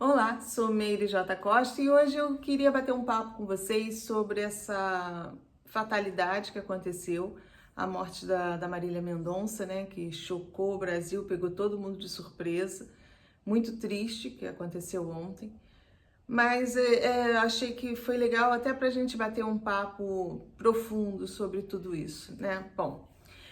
Olá, sou Meire J. Costa e hoje eu queria bater um papo com vocês sobre essa fatalidade que aconteceu, a morte da Marília Mendonça, né, que chocou o Brasil, pegou todo mundo de surpresa. Muito triste que aconteceu ontem, mas achei que foi legal até para a gente bater um papo profundo sobre tudo isso, né? Bom,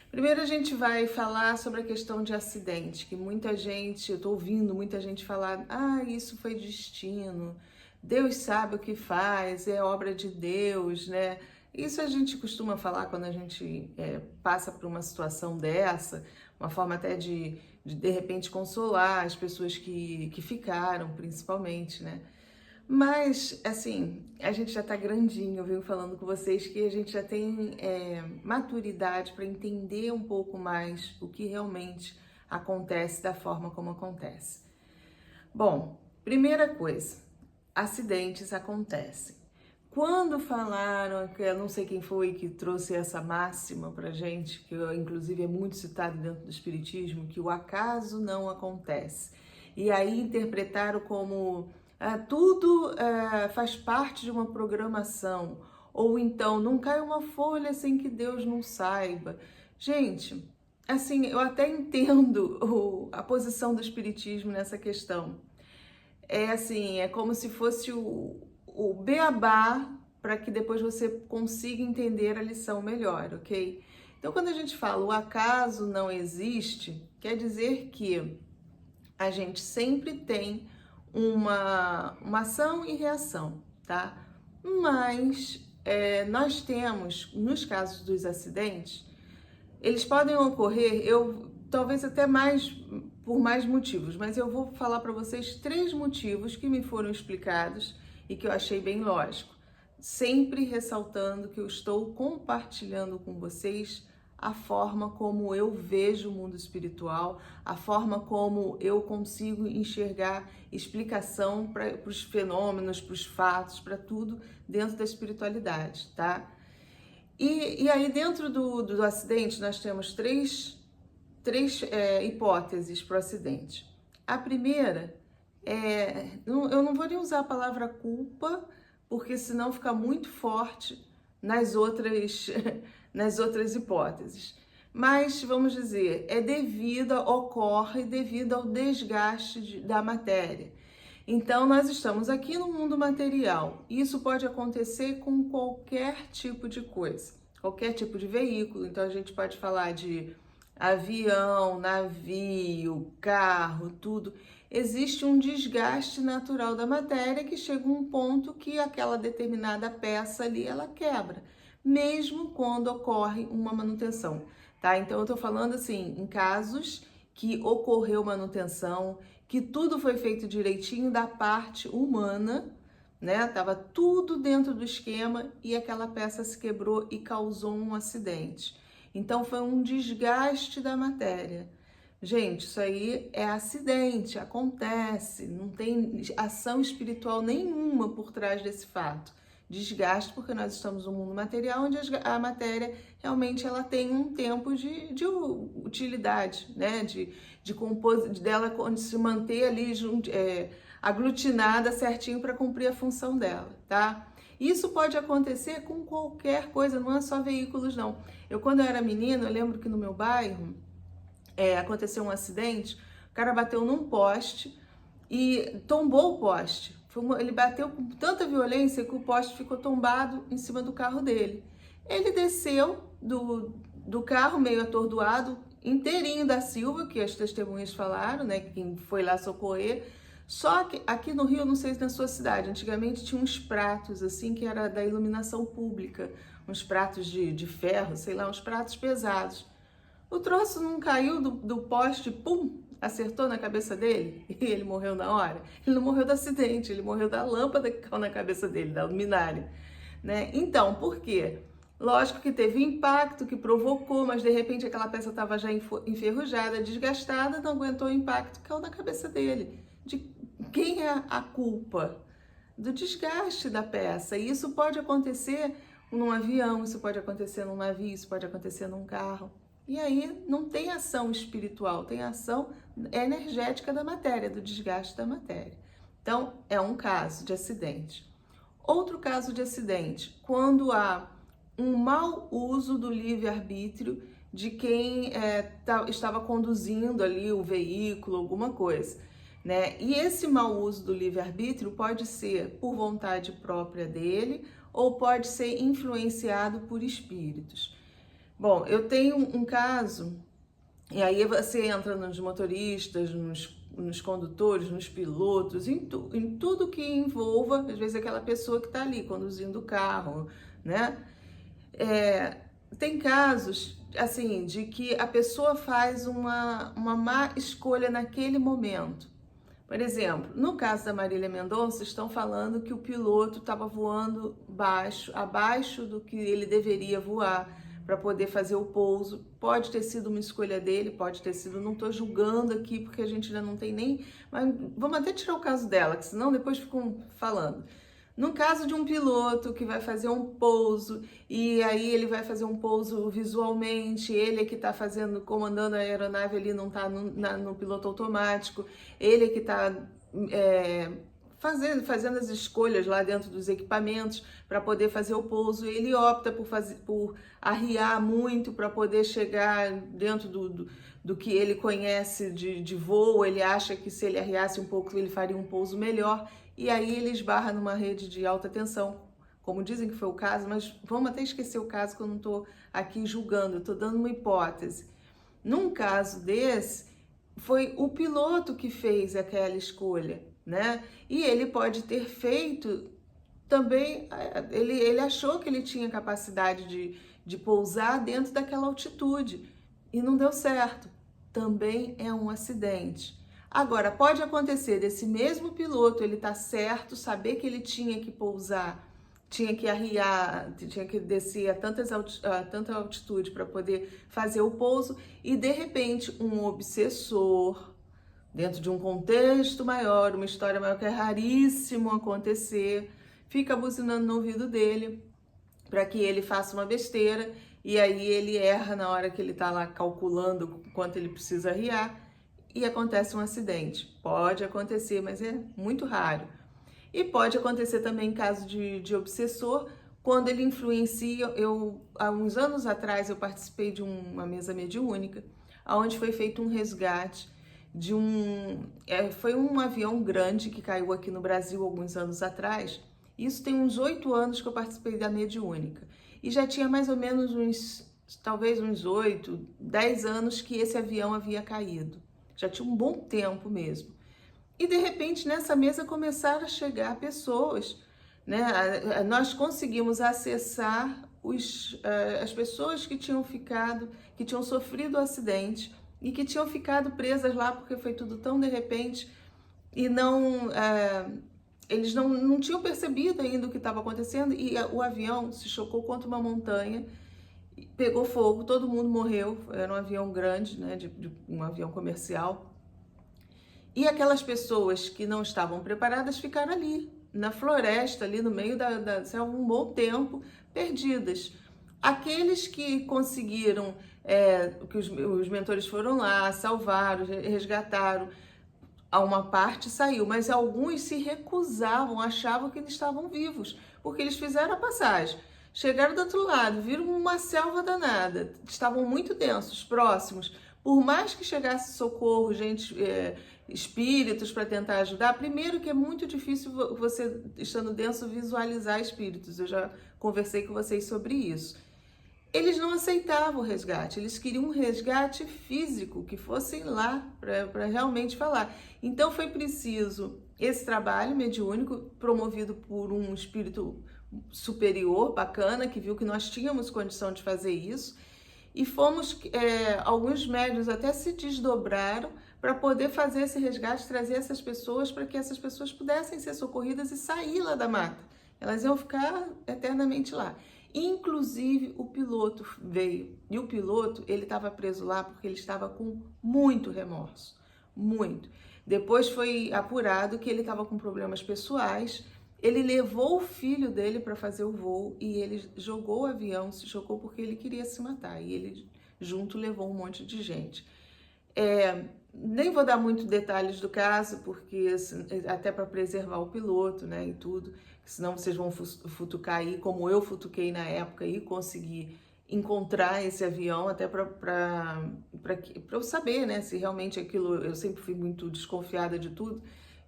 primeiro a gente vai falar sobre a questão de acidente, que muita gente, eu tô ouvindo muita gente falar, isso foi destino, Deus sabe o que faz, é obra de Deus, né? Isso a gente costuma falar quando a gente passa por uma situação dessa, uma forma até de repente consolar as pessoas que ficaram, principalmente, né? Mas, assim, a gente já tá grandinho, viu, falando com vocês que a gente já tem maturidade para entender um pouco mais o que realmente acontece da forma como acontece. Bom, primeira coisa, acidentes acontecem. Quando falaram, que eu não sei quem foi que trouxe essa máxima pra gente, que inclusive é muito citado dentro do Espiritismo, que o acaso não acontece. E aí interpretaram como tudo faz parte de uma programação, ou então não cai uma folha sem que Deus não saiba. Gente, assim, eu até entendo a posição do Espiritismo nessa questão. É assim, é como se fosse o beabá para que depois você consiga entender a lição melhor, ok? Então, quando a gente fala o acaso não existe, quer dizer que a gente sempre tem uma ação e reação, tá? Mas nós temos, nos casos dos acidentes, eles podem ocorrer, eu talvez até mais por mais motivos, mas eu vou falar para vocês três motivos que me foram explicados e que eu achei bem lógico. Sempre ressaltando que eu estou compartilhando com vocês a forma como eu vejo o mundo espiritual, a forma como eu consigo enxergar explicação para os fenômenos, para os fatos, para tudo dentro da espiritualidade, tá? E aí, dentro do acidente, nós temos três hipóteses para o acidente. A primeira eu não vou nem usar a palavra culpa, porque senão fica muito forte nas outras, nas outras hipóteses. Mas, vamos dizer, ocorre devido ao desgaste da matéria. Então, nós estamos aqui no mundo material. Isso pode acontecer com qualquer tipo de coisa, qualquer tipo de veículo. Então, a gente pode falar de avião, navio, carro, tudo. Existe um desgaste natural da matéria que chega a um ponto que aquela determinada peça ali ela quebra, mesmo quando ocorre uma manutenção, tá? Então, eu tô falando assim, em casos que ocorreu manutenção, que tudo foi feito direitinho da parte humana, né? Tava tudo dentro do esquema e aquela peça se quebrou e causou um acidente. Então foi um desgaste da matéria. Gente, isso aí é acidente, acontece, não tem ação espiritual nenhuma por trás desse fato. Desgaste porque nós estamos num mundo material onde a matéria realmente ela tem um tempo de utilidade, né? Dela se manter ali aglutinada certinho para cumprir a função dela, tá? Isso pode acontecer com qualquer coisa, não é só veículos, não. Quando eu era menina, eu lembro que no meu bairro aconteceu um acidente, o cara bateu num poste e tombou o poste. Ele bateu com tanta violência que o poste ficou tombado em cima do carro dele. Ele desceu do carro meio atordoado, inteirinho da Silva, que as testemunhas falaram, né, quem foi lá socorrer. Só que aqui no Rio, não sei se na sua cidade, antigamente tinha uns pratos assim que era da iluminação pública, uns pratos de ferro, sei lá, uns pratos pesados. O troço não caiu do poste, pum, acertou na cabeça dele e ele morreu na hora. Ele não morreu do acidente, ele morreu da lâmpada que caiu na cabeça dele, da luminária, né? Então, por quê? Lógico que teve impacto, que provocou, mas de repente aquela peça estava já enferrujada, desgastada, não aguentou o impacto, caiu na cabeça dele. De quem é a culpa? Do desgaste da peça. E isso pode acontecer num avião, isso pode acontecer num navio, isso pode acontecer num carro. E aí não tem ação espiritual, tem ação energética da matéria, do desgaste da matéria, Então, é um caso de acidente. Outro caso de acidente, quando há um mau uso do livre-arbítrio de quem estava conduzindo ali o veículo, alguma coisa, né? E esse mau uso do livre-arbítrio pode ser por vontade própria dele ou pode ser influenciado por espíritos. Bom, eu tenho um caso, e aí você entra nos motoristas, nos condutores, nos pilotos, em tudo que envolva, às vezes, aquela pessoa que está ali conduzindo o carro, né? Tem casos, assim, de que a pessoa faz uma má escolha naquele momento. Por exemplo, no caso da Marília Mendonça, estão falando que o piloto estava voando abaixo do que ele deveria voar para poder fazer o pouso. Pode ter sido uma escolha dele, pode ter sido, não estou julgando aqui porque a gente ainda não tem nem... Mas vamos até tirar o caso dela, que senão depois ficam falando. No caso de um piloto que vai fazer um pouso e aí ele vai fazer um pouso visualmente, ele é que está comandando a aeronave, ele não está no piloto automático, ele é que está fazendo as escolhas lá dentro dos equipamentos para poder fazer o pouso. Ele opta por arriar muito para poder chegar dentro do que ele conhece de voo. Ele acha que se ele arriasse um pouco ele faria um pouso melhor. E aí ele esbarra numa rede de alta tensão, como dizem que foi o caso, mas vamos até esquecer o caso que eu não estou aqui julgando, estou dando uma hipótese. Num caso desse, foi o piloto que fez aquela escolha, né? E ele pode ter feito também, ele achou que ele tinha capacidade de pousar dentro daquela altitude e não deu certo. Também é um acidente. Agora, pode acontecer desse mesmo piloto, ele tá certo, saber que ele tinha que pousar, tinha que arriar, tinha que descer a tanta altitude para poder fazer o pouso, e de repente um obsessor, dentro de um contexto maior, uma história maior que é raríssimo acontecer, fica buzinando no ouvido dele para que ele faça uma besteira, e aí ele erra na hora que ele tá lá calculando quanto ele precisa arriar, e acontece um acidente. Pode acontecer, mas é muito raro. E pode acontecer também em caso de obsessor, quando ele influencia. Há uns anos atrás, eu participei de uma mesa mediúnica, onde foi feito um resgate de foi um avião grande que caiu aqui no Brasil alguns anos atrás. Isso tem uns 8 anos que eu participei da mediúnica. E já tinha mais ou menos talvez uns 8, 10 anos que esse avião havia caído. Já tinha um bom tempo mesmo. E de repente nessa mesa começaram a chegar pessoas, né? Nós conseguimos acessar as pessoas que tinham sofrido o acidente e que tinham ficado presas lá porque foi tudo tão de repente e eles não tinham percebido ainda o que estava acontecendo, e o avião se chocou contra uma montanha, pegou fogo, todo mundo morreu. Era um avião grande, né, de um avião comercial. E aquelas pessoas que não estavam preparadas ficaram ali, na floresta, ali no meio um bom tempo, perdidas. Aqueles que conseguiram, que os mentores foram lá, salvaram, resgataram, a uma parte saiu, mas alguns se recusavam, achavam que eles estavam vivos, porque eles fizeram a passagem. Chegaram do outro lado, viram uma selva danada, estavam muito densos, próximos. Por mais que chegasse socorro, espíritos para tentar ajudar, primeiro que é muito difícil você, estando denso, visualizar espíritos. Eu já conversei com vocês sobre isso. Eles não aceitavam o resgate, eles queriam um resgate físico, que fossem lá para realmente falar. Então foi preciso esse trabalho mediúnico, promovido por um espírito superior, bacana, que viu que nós tínhamos condição de fazer isso, e alguns médiuns até se desdobraram para poder fazer esse resgate, trazer essas pessoas, para que essas pessoas pudessem ser socorridas e sair lá da mata. Elas iam ficar eternamente lá. Inclusive o piloto veio, e o piloto, ele estava preso lá porque ele estava com muito remorso, muito. Depois foi apurado que ele estava com problemas pessoais. Ele levou o filho dele para fazer o voo e ele jogou o avião, se chocou porque ele queria se matar, e ele junto levou um monte de gente. nem vou dar muito detalhes do caso, porque até para preservar o piloto, né, e tudo, senão vocês vão futucar aí, como eu futuquei na época e consegui encontrar esse avião, até para eu saber, né, se realmente aquilo, eu sempre fui muito desconfiada de tudo,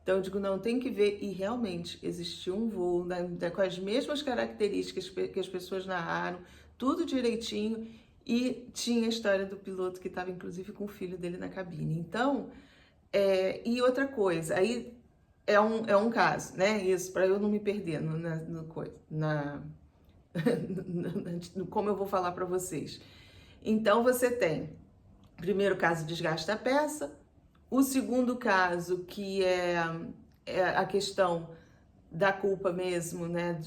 então eu digo, não, tem que ver, e realmente existiu um voo com as mesmas características que as pessoas narraram, tudo direitinho, e tinha a história do piloto que estava inclusive com o filho dele na cabine. Então, e outra coisa, aí é um caso, né, isso, para eu não me perder como eu vou falar para vocês. Então, você tem, primeiro caso, desgaste da peça. O segundo caso, que é a questão da culpa mesmo, né,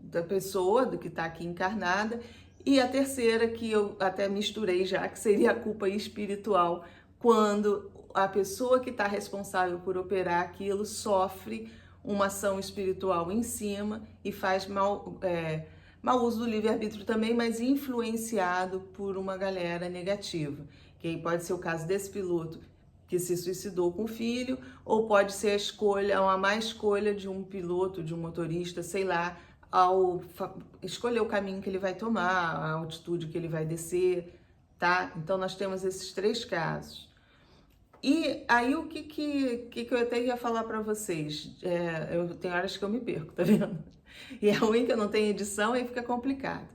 da pessoa, do que está aqui encarnada. E a terceira, que eu até misturei já, que seria a culpa espiritual, quando a pessoa que está responsável por operar aquilo sofre uma ação espiritual em cima e faz mau uso do livre-arbítrio também, mas influenciado por uma galera negativa. Que aí pode ser o caso desse piloto que se suicidou com o filho, ou pode ser uma má escolha de um piloto, de um motorista, sei lá, ao escolher o caminho que ele vai tomar, a altitude que ele vai descer, tá? Então nós temos esses três casos. E aí o que eu até ia falar para vocês? Eu tenho horas que eu me perco, tá vendo? E é ruim que eu não tenho edição e fica complicado.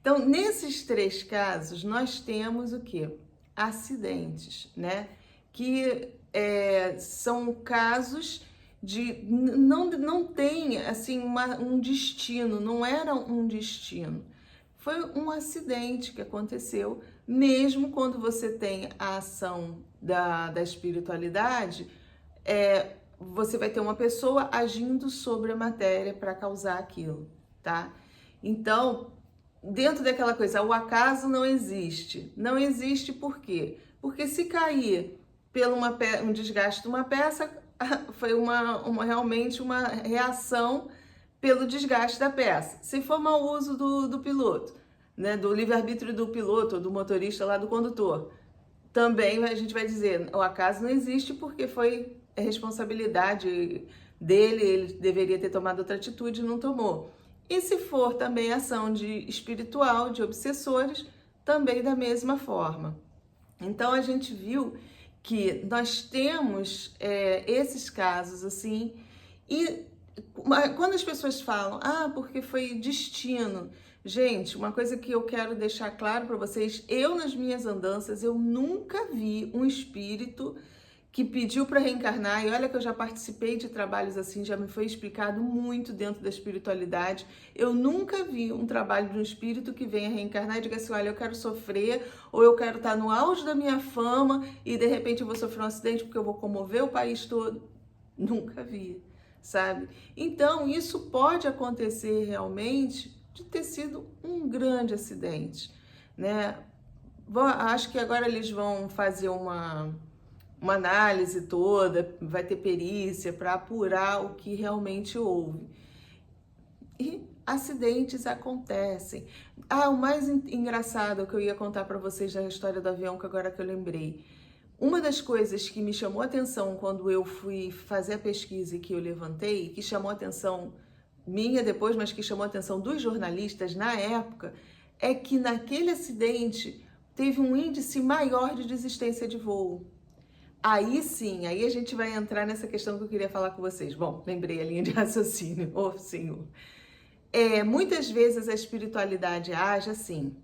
Então, nesses três casos, nós temos o quê? Acidentes, né? Que são casos de não tem assim um destino, não era um destino. Foi um acidente que aconteceu, mesmo quando você tem a ação da espiritualidade, você vai ter uma pessoa agindo sobre a matéria para causar aquilo, tá? Então, dentro daquela coisa, o acaso não existe. Não existe por quê? Porque se cair pelo um desgaste de uma peça, foi realmente uma reação pelo desgaste da peça. Se for mau uso do piloto, né, do livre-arbítrio do piloto, do motorista lá, do condutor, também a gente vai dizer, o acaso não existe porque foi responsabilidade dele, ele deveria ter tomado outra atitude e não tomou. E se for também ação espiritual, de obsessores, também da mesma forma. Então a gente viu que nós temos esses casos assim, e quando as pessoas falam, porque foi destino, gente, uma coisa que eu quero deixar claro para vocês, eu nas minhas andanças, eu nunca vi um espírito que pediu para reencarnar, e olha que eu já participei de trabalhos assim, já me foi explicado muito dentro da espiritualidade, eu nunca vi um trabalho de um espírito que venha reencarnar e diga assim, olha, eu quero sofrer, ou eu quero estar no auge da minha fama, e de repente eu vou sofrer um acidente porque eu vou comover o país todo. Nunca vi, sabe? Então, isso pode acontecer realmente de ter sido um grande acidente, né? Acho que agora eles vão fazer uma análise toda, vai ter perícia para apurar o que realmente houve. E acidentes acontecem. O mais engraçado que eu ia contar para vocês da história do avião, que agora que eu lembrei. Uma das coisas que me chamou a atenção quando eu fui fazer a pesquisa e que eu levantei, que chamou a atenção minha depois, mas que chamou a atenção dos jornalistas na época, é que naquele acidente teve um índice maior de desistência de voo. Aí sim, aí a gente vai entrar nessa questão que eu queria falar com vocês. Bom, lembrei a linha de raciocínio, senhor. Muitas vezes a espiritualidade age assim.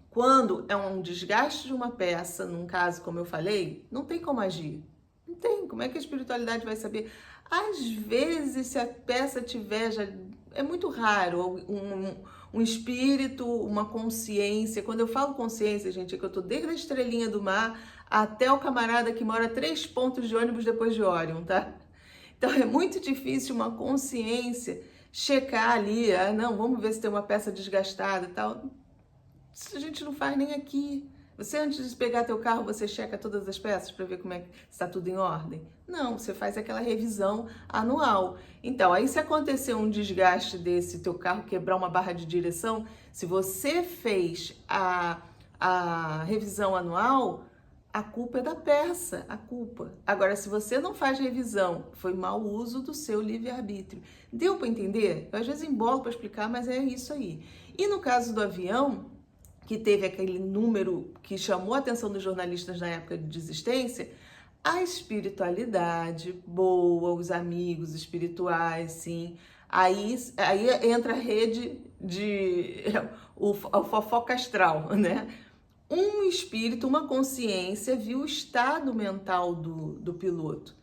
Quando é um desgaste de uma peça, num caso como eu falei, não tem como agir. Não tem, como é que a espiritualidade vai saber? Às vezes, se a peça tiver, é muito raro, um espírito, uma consciência. Quando eu falo consciência, gente, é que eu tô desde a estrelinha do mar até o camarada que mora 3 pontos de ônibus depois de Órion, tá? Então é muito difícil uma consciência checar ali, não, vamos ver se tem uma peça desgastada e tal. Isso a gente não faz nem aqui. Você, antes de pegar teu carro, você checa todas as peças para ver como é que está tudo em ordem? Não, você faz aquela revisão anual. Então, aí se acontecer um desgaste desse, teu carro quebrar uma barra de direção, se você fez a revisão anual, A culpa é da peça, a culpa. Agora, se você não faz revisão, foi mau uso do seu livre-arbítrio. Deu para entender? Eu às vezes embolo para explicar, mas é isso aí. E no caso do avião, que teve aquele número que chamou a atenção dos jornalistas na época de desistência, a espiritualidade boa, os amigos espirituais, sim. Aí entra a rede de o fofoca astral, né? Um espírito, uma consciência, viu o estado mental do piloto,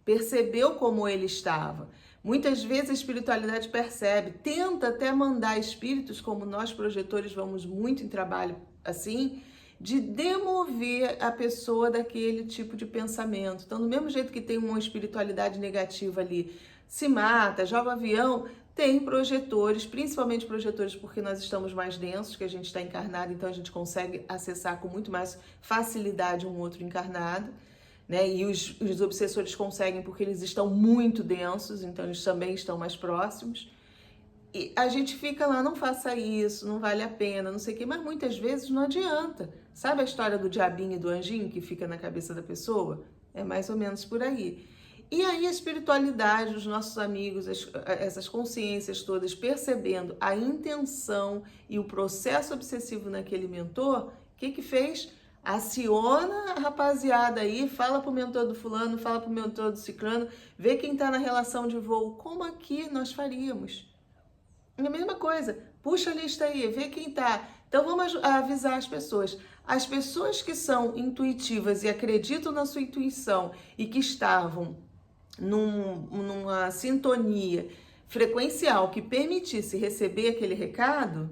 percebeu como ele estava. Muitas vezes a espiritualidade percebe, tenta até mandar espíritos, como nós projetores vamos muito em trabalho assim, de demover a pessoa daquele tipo de pensamento. Então, do mesmo jeito que tem uma espiritualidade negativa ali, se mata, joga o avião, tem projetores, principalmente projetores porque nós estamos mais densos, que a gente está encarnado, então a gente consegue acessar com muito mais facilidade um outro encarnado, né? E os obsessores conseguem porque eles estão muito densos, então eles também estão mais próximos. E a gente fica lá, não faça isso, não vale a pena, não sei o quê, mas muitas vezes não adianta. Sabe a história do diabinho e do anjinho que fica na cabeça da pessoa? É mais ou menos por aí. E aí a espiritualidade, os nossos amigos, essas consciências todas percebendo a intenção e o processo obsessivo naquele mentor, o que que fez? Aciona a rapaziada aí, fala pro mentor do fulano, fala pro mentor do ciclano, vê quem tá na relação de voo, como aqui nós faríamos. É a mesma coisa, puxa a lista aí, vê quem tá. Então vamos avisar as pessoas. As pessoas que são intuitivas e acreditam na sua intuição e que estavam numa sintonia frequencial que permitisse receber aquele recado,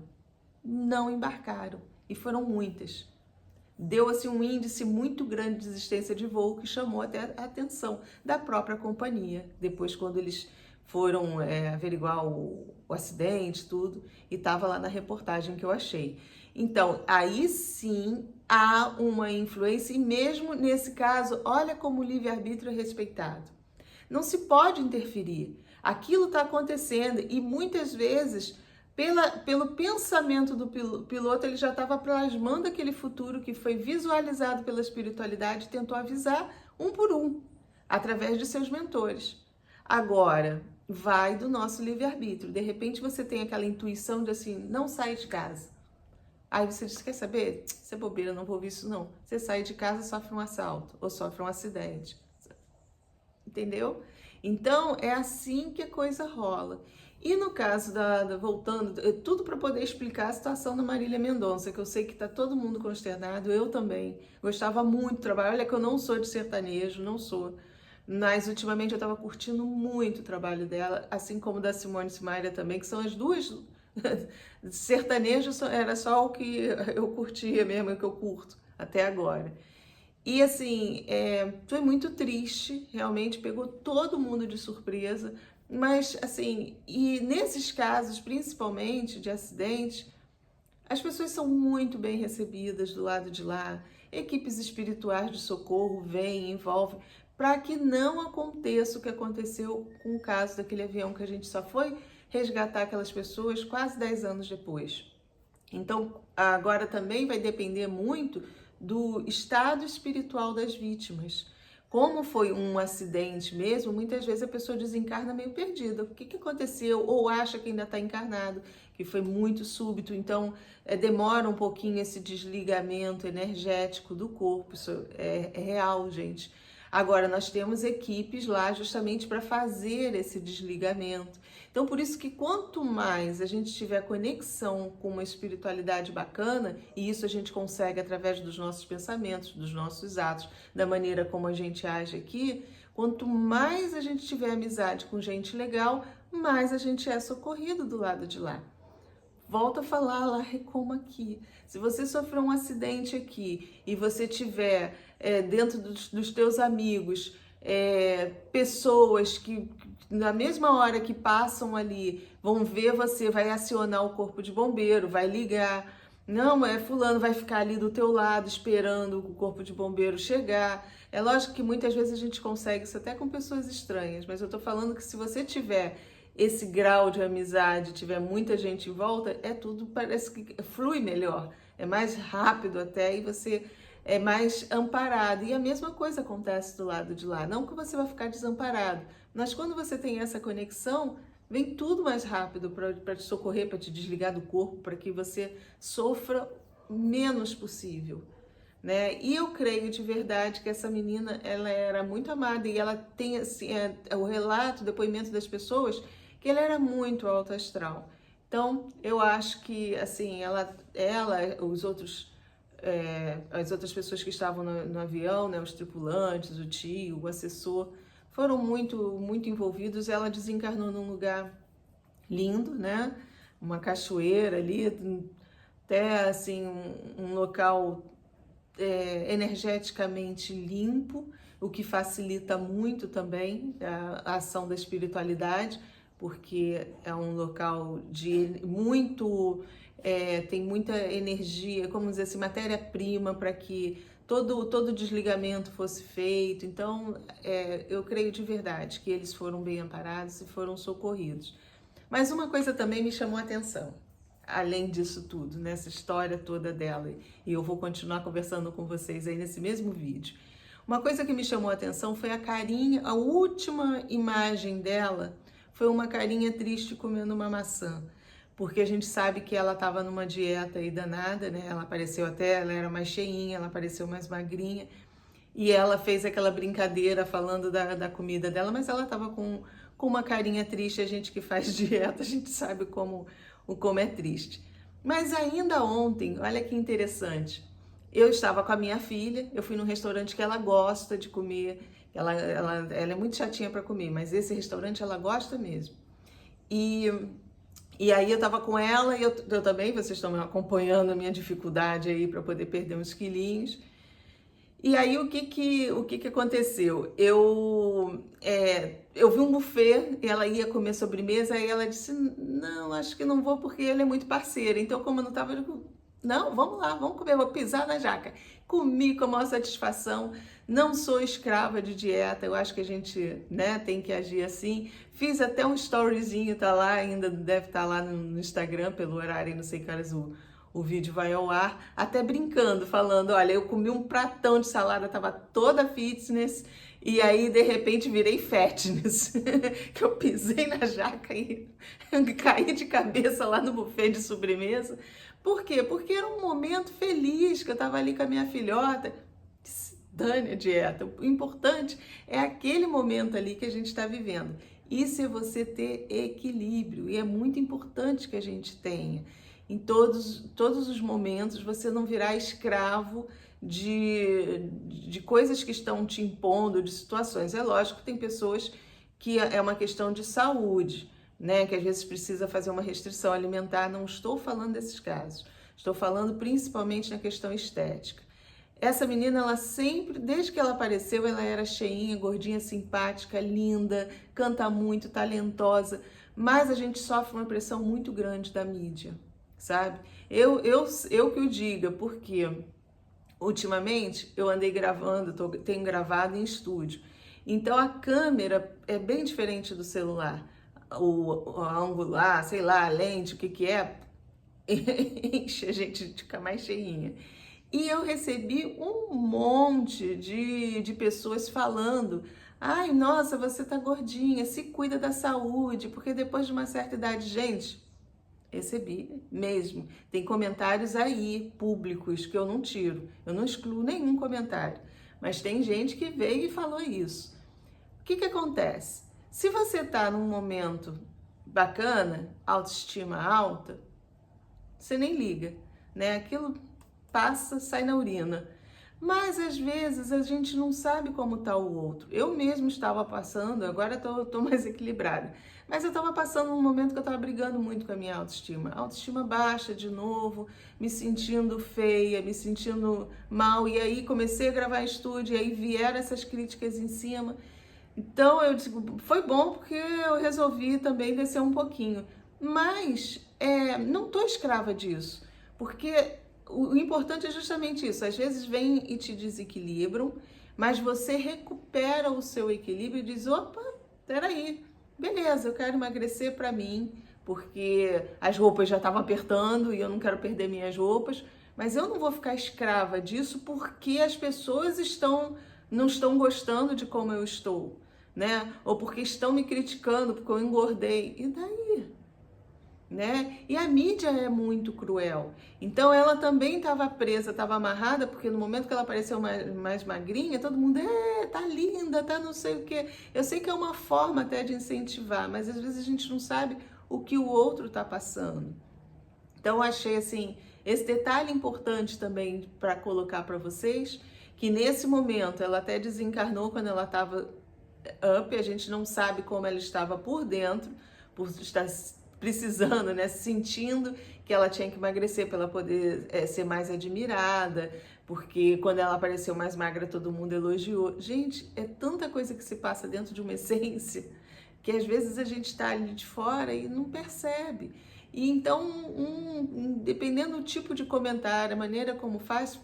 não embarcaram. E foram muitas. Deu assim um índice muito grande de desistência de voo que chamou até a atenção da própria companhia. Depois, quando eles foram averiguar o acidente, tudo, e estava lá na reportagem que eu achei. Então, aí sim há uma influência, e mesmo nesse caso, olha como o livre-arbítrio é respeitado. Não se pode interferir. Aquilo está acontecendo e muitas vezes, pelo pensamento do piloto, ele já estava plasmando aquele futuro que foi visualizado pela espiritualidade e tentou avisar um por um, através de seus mentores. Agora, vai do nosso livre-arbítrio. De repente você tem aquela intuição de assim, não sai de casa. Aí você diz, quer saber? Isso é bobeira, não vou ouvir isso não. Você sai de casa e sofre um assalto ou sofre um acidente. Entendeu? Então, é assim que a coisa rola. E no caso voltando, tudo para poder explicar a situação da Marília Mendonça, que eu sei que está todo mundo consternado, eu também. Gostava muito do trabalho. Olha que eu não sou de sertanejo, não sou. Mas ultimamente eu estava curtindo muito o trabalho dela, assim como da Simone Simaria também, que são as duas. Sertanejo era só o que eu curtia mesmo, o que eu curto até agora. E assim, foi muito triste, realmente pegou todo mundo de surpresa, mas assim, e nesses casos, principalmente de acidente, as pessoas são muito bem recebidas do lado de lá, equipes espirituais de socorro vêm, envolvem, para que não aconteça o que aconteceu com o caso daquele avião que a gente só foi resgatar aquelas pessoas quase 10 anos depois. Então, agora também vai depender muito do estado espiritual das vítimas. Como foi um acidente mesmo, muitas vezes a pessoa desencarna meio perdida. O que aconteceu? Ou acha que ainda está encarnado, que foi muito súbito. Então, demora um pouquinho esse desligamento energético do corpo. Isso é real, gente. Agora, nós temos equipes lá justamente para fazer esse desligamento. Então, por isso que quanto mais a gente tiver conexão com uma espiritualidade bacana, e isso a gente consegue através dos nossos pensamentos, dos nossos atos, da maneira como a gente age aqui, quanto mais a gente tiver amizade com gente legal, mais a gente é socorrido do lado de lá. Volto a falar lá, como aqui. Se você sofreu um acidente aqui e você tiver dentro dos teus amigos pessoas que na mesma hora que passam ali vão ver você, vai acionar o corpo de bombeiro, vai ligar. Não, fulano vai ficar ali do teu lado esperando o corpo de bombeiro chegar. É lógico que muitas vezes a gente consegue isso até com pessoas estranhas, mas eu tô falando que se você tiver esse grau de amizade, tiver muita gente em volta, tudo parece que flui melhor, é mais rápido até, e você é mais amparado. E a mesma coisa acontece do lado de lá. Não que você vai ficar desamparado, mas quando você tem essa conexão, vem tudo mais rápido para te socorrer, para te desligar do corpo, para que você sofra menos possível, né? E eu creio de verdade que essa menina, ela era muito amada e ela tem assim, o relato, o depoimento das pessoas, que ela era muito alto astral. Então, eu acho que assim, os outros as outras pessoas que estavam no avião, né, os tripulantes, o tio, o assessor, foram muito envolvidos. Ela desencarnou num lugar lindo, né? Uma cachoeira ali, até assim um local energeticamente limpo, o que facilita muito também a ação da espiritualidade, porque é um local de tem muita energia, como dizer assim, matéria-prima para que todo desligamento fosse feito. Então, eu creio de verdade que eles foram bem amparados e foram socorridos. Mas uma coisa também me chamou a atenção, além disso tudo, nessa história toda dela, e eu vou continuar conversando com vocês aí nesse mesmo vídeo. Uma coisa que me chamou a atenção foi a carinha, a última imagem dela foi uma carinha triste comendo uma maçã, porque a gente sabe que ela estava numa dieta aí danada, né? Ela era mais cheinha, ela apareceu mais magrinha, e ela fez aquela brincadeira falando da comida dela, mas ela estava com uma carinha triste. A gente que faz dieta, a gente sabe como é triste. Mas ainda ontem, olha que interessante, eu estava com a minha filha, eu fui num restaurante que ela gosta de comer, ela é muito chatinha para comer, mas esse restaurante ela gosta mesmo. E aí eu tava com ela e eu também, vocês estão acompanhando a minha dificuldade aí para poder perder uns quilinhos. E aí o que aconteceu? Eu vi um buffet, ela ia comer sobremesa, e ela disse, não, acho que não vou porque ele é muito parceiro. Então, como eu não tava, eu digo, não, vamos lá, vamos comer, vou pisar na jaca. Comi com a maior satisfação, não sou escrava de dieta, eu acho que a gente, né, tem que agir assim. Fiz até um storyzinho, tá lá, ainda deve estar lá no Instagram, pelo horário, não sei que horas o vídeo vai ao ar, até brincando, falando, olha, eu comi um pratão de salada, tava toda fitness, e aí, de repente, virei fatness, que eu pisei na jaca e caí de cabeça lá no buffet de sobremesa. Por quê? Porque era um momento feliz, que eu tava ali com a minha filhota. Dane a dieta, o importante é aquele momento ali que a gente está vivendo. Isso é você ter equilíbrio, e é muito importante que a gente tenha. Em todos os momentos, você não virar escravo de coisas que estão te impondo, de situações. É lógico que tem pessoas que é uma questão de saúde, né? Que às vezes precisa fazer uma restrição alimentar. Não estou falando desses casos. Estou falando principalmente na questão estética. Essa menina, ela sempre, desde que ela apareceu, ela era cheinha, gordinha, simpática, linda, canta muito, talentosa, mas a gente sofre uma pressão muito grande da mídia, sabe? Eu que o diga, porque ultimamente eu andei gravando, tenho gravado em estúdio, então a câmera é bem diferente do celular, o angular, sei lá, a lente, o que é, enche a gente fica mais cheinha. E eu recebi um monte de pessoas falando, ai, nossa, você tá gordinha, se cuida da saúde, porque depois de uma certa idade, gente, recebi mesmo. Tem comentários aí, públicos, que eu não tiro, eu não excluo nenhum comentário, mas tem gente que veio e falou isso. O que acontece? Se você tá num momento bacana, autoestima alta, você nem liga, né? Aquilo passa, sai na urina. Mas às vezes a gente não sabe como está o outro. Eu mesmo estava passando, agora estou mais equilibrada, mas eu estava passando um momento que eu estava brigando muito com a minha autoestima. Autoestima baixa de novo, me sentindo feia, me sentindo mal. E aí comecei a gravar em estúdio, e aí vieram essas críticas em cima. Então eu digo, foi bom porque eu resolvi também descer um pouquinho. Mas não estou escrava disso, porque o importante é justamente isso. Às vezes vêm e te desequilibram, mas você recupera o seu equilíbrio e diz, opa, peraí, beleza, eu quero emagrecer para mim, porque as roupas já estavam apertando e eu não quero perder minhas roupas, mas eu não vou ficar escrava disso porque as pessoas não estão gostando de como eu estou, né? Ou porque estão me criticando porque eu engordei. E daí? Né? E a mídia é muito cruel. Então ela também estava presa, estava amarrada, porque no momento que ela apareceu mais magrinha, todo mundo, tá linda, tá não sei o quê. Eu sei que é uma forma até de incentivar, mas às vezes a gente não sabe o que o outro está passando. Então eu achei assim, esse detalhe importante também para colocar para vocês, que nesse momento ela até desencarnou quando ela estava up, a gente não sabe como ela estava por dentro, por estar precisando, né, sentindo que ela tinha que emagrecer para ela poder ser mais admirada, porque quando ela apareceu mais magra todo mundo elogiou. Gente, é tanta coisa que se passa dentro de uma essência que às vezes a gente está ali de fora e não percebe. E então, dependendo do tipo de comentário, a maneira como faz,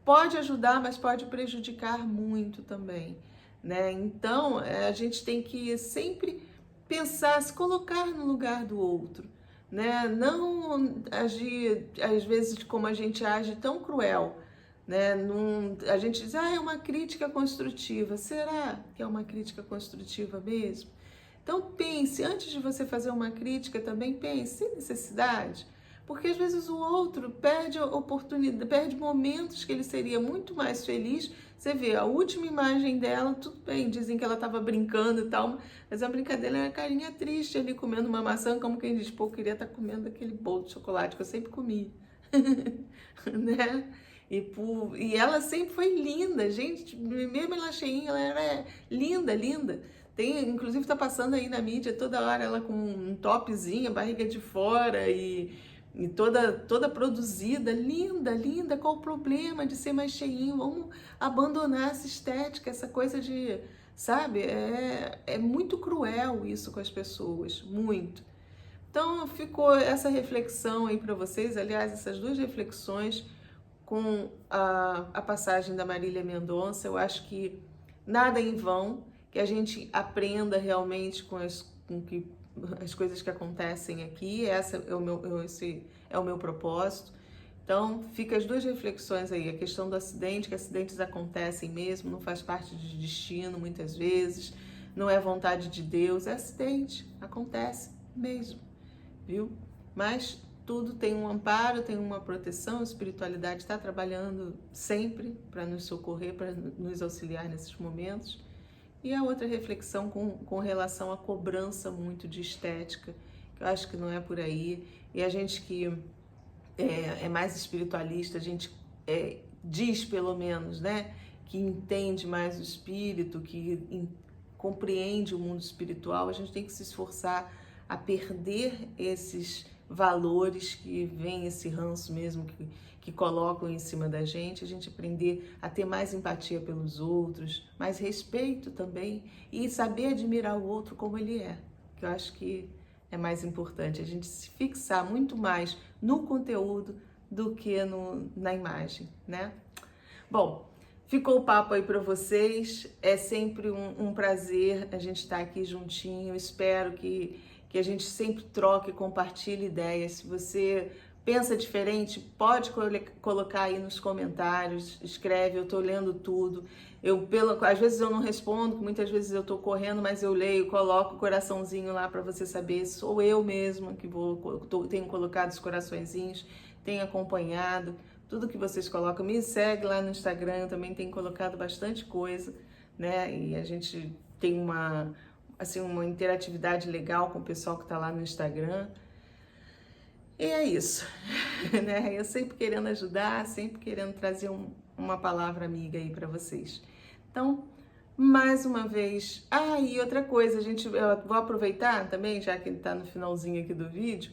pode ajudar, mas pode prejudicar muito também, né? Então, a gente tem que sempre pensar, se colocar no lugar do outro, né? Não agir, às vezes, como a gente age, tão cruel, né? A gente diz, é uma crítica construtiva. Será que é uma crítica construtiva mesmo? Então pense, antes de você fazer uma crítica, também pense, sem necessidade, porque às vezes o outro perde oportunidade, perde momentos que ele seria muito mais feliz. Você vê a última imagem dela, tudo bem, dizem que ela estava brincando e tal, mas a brincadeira era carinha triste ali comendo uma maçã, como quem diz, pô, eu queria estar comendo aquele bolo de chocolate que eu sempre comi, né? E ela sempre foi linda, gente, mesmo ela cheinha, ela era linda, linda. Inclusive tá passando aí na mídia toda hora ela com um topzinho, a barriga de fora e toda produzida, linda, linda. Qual o problema de ser mais cheinho? Vamos abandonar essa estética, essa coisa de, sabe? É muito cruel isso com as pessoas, muito. Então ficou essa reflexão aí para vocês, aliás, essas duas reflexões com a passagem da Marília Mendonça. Eu acho que nada em vão, que a gente aprenda realmente com as coisas que acontecem aqui. Esse é o meu propósito. Então, fica as duas reflexões aí. A questão do acidente, que acidentes acontecem mesmo, não faz parte de destino muitas vezes, não é vontade de Deus, é acidente, acontece mesmo, viu? Mas tudo tem um amparo, tem uma proteção, a espiritualidade está trabalhando sempre para nos socorrer, para nos auxiliar nesses momentos. E a outra reflexão com relação à cobrança muito de estética, que eu acho que não é por aí. E a gente que é mais espiritualista, a gente diz pelo menos, né, que entende mais o espírito, que compreende o mundo espiritual, a gente tem que se esforçar a perder esses valores que vem esse ranço mesmo que colocam em cima da gente, a gente aprender a ter mais empatia pelos outros, mais respeito também e saber admirar o outro como ele é, que eu acho que é mais importante, a gente se fixar muito mais no conteúdo do que na imagem, né? Bom, ficou o papo aí para vocês, é sempre um prazer a gente estar aqui juntinho, espero que a gente sempre troque e compartilhe ideias. Se você pensa diferente, pode colocar aí nos comentários, escreve, eu estou lendo tudo. Às vezes eu não respondo, muitas vezes eu estou correndo, mas eu leio, coloco o coraçãozinho lá para você saber, sou eu mesma que tenho colocado os coraçõezinhos, tenho acompanhado tudo que vocês colocam. Me segue lá no Instagram, eu também tenho colocado bastante coisa, né? E a gente tem uma interatividade legal com o pessoal que está lá no Instagram. E é isso, né? Eu sempre querendo ajudar, sempre querendo trazer uma palavra amiga aí para vocês. Então, mais uma vez... e outra coisa, eu vou aproveitar também, já que ele está no finalzinho aqui do vídeo,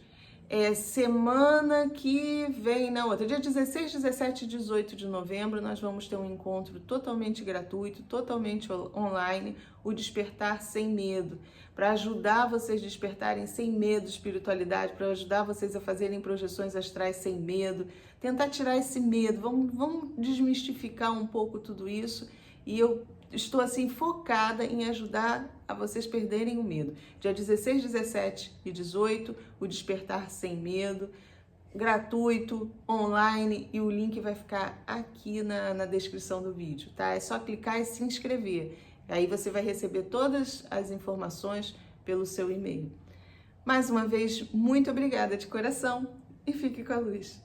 semana que vem, na outra, dia 16, 17 e 18 de novembro, nós vamos ter um encontro totalmente gratuito, totalmente online, o Despertar Sem Medo, para ajudar vocês a despertarem sem medo espiritualidade, para ajudar vocês a fazerem projeções astrais sem medo, tentar tirar esse medo, vamos desmistificar um pouco tudo isso, e eu estou assim focada em ajudar a vocês perderem o medo. Dia 16, 17 e 18, o Despertar Sem Medo. gratuito, online, e o link vai ficar aqui na descrição do vídeo, tá? É só clicar e se inscrever. Aí você vai receber todas as informações pelo seu e-mail. Mais uma vez, muito obrigada de coração e fique com a luz.